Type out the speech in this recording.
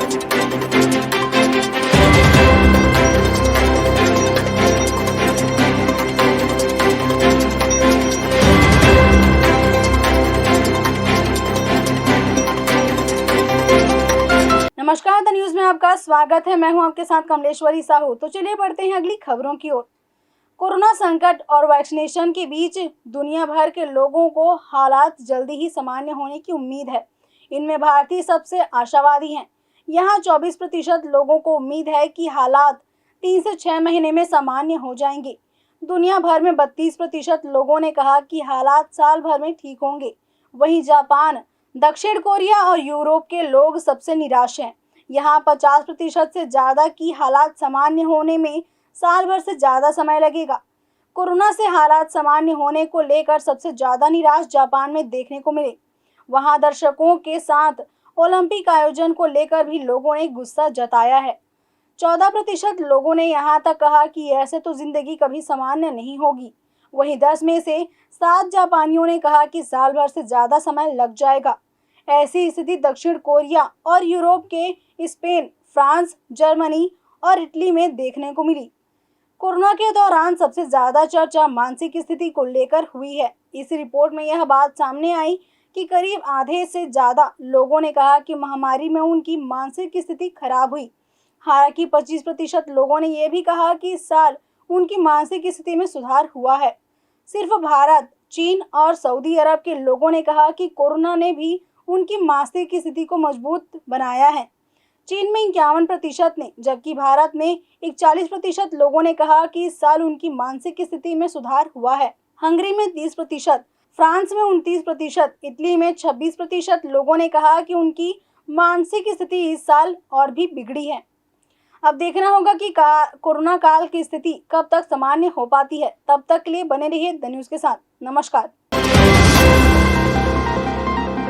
नमस्कार, the news में आपका स्वागत है। मैं हूं आपके साथ कमलेश्वरी साहू। तो चलिए बढ़ते हैं अगली खबरों की ओर। कोरोना संकट और वैक्सीनेशन के बीच दुनिया भर के लोगों को हालात जल्दी ही सामान्य होने की उम्मीद है। इनमें भारतीय सबसे आशावादी हैं। यहाँ 24% लोगों को उम्मीद है कि हालात 3 से 6 महीने में सामान्य हो जाएंगे। दुनिया भर में 32% लोगों ने कहा कि हालात साल भर में ठीक होंगे। वहीं जापान, दक्षिण कोरिया और यूरोप के लोग सबसे निराश हैं। यहाँ 50% से ज्यादा की हालात सामान्य होने में साल भर से ज्यादा समय लगेगा। कोरोना से हालात सामान्य होने को लेकर सबसे ज्यादा निराश जापान में देखने को मिले। वहां दर्शकों के साथ ओलंपिक आयोजन को लेकर भी लोगों ने गुस्सा जताया है। 14% लोगों ने यहाँ तक कहा कि ऐसे तो जिंदगी कभी सामान्य नहीं होगी। वहीं 10 में से 7 जापानियों ने कहा कि साल भर से ज्यादा समय लग जाएगा। ऐसी स्थिति दक्षिण कोरिया और यूरोप के स्पेन, फ्रांस, जर्मनी और इटली में देखने को मिली। कोरोना के दौरान सबसे ज्यादा चर्चा मानसिक स्थिति को लेकर हुई है। इस रिपोर्ट में यह बात सामने आई कि करीब आधे से ज्यादा लोगों ने कहा कि महामारी में उनकी मानसिक स्थिति खराब हुई। हालांकि 25% लोगों ने यह भी कहा कि इस साल उनकी मानसिक स्थिति में सुधार हुआ है। सिर्फ भारत, चीन और सऊदी अरब के लोगों ने कहा कि कोरोना ने भी उनकी मानसिक स्थिति को मजबूत बनाया है। चीन में 51% ने, जबकि भारत में 41% लोगों ने कहा कि इस साल उनकी मानसिक स्थिति में सुधार हुआ है। हंगरी में 30%, फ्रांस में 29%, इटली में 26% लोगों ने कहा कि उनकी मानसिक स्थिति इस साल और भी बिगड़ी है। अब देखना होगा कि कोरोना काल की स्थिति कब तक सामान्य हो पाती है। तब तक के लिए बने रहिए द न्यूज के साथ। नमस्कार।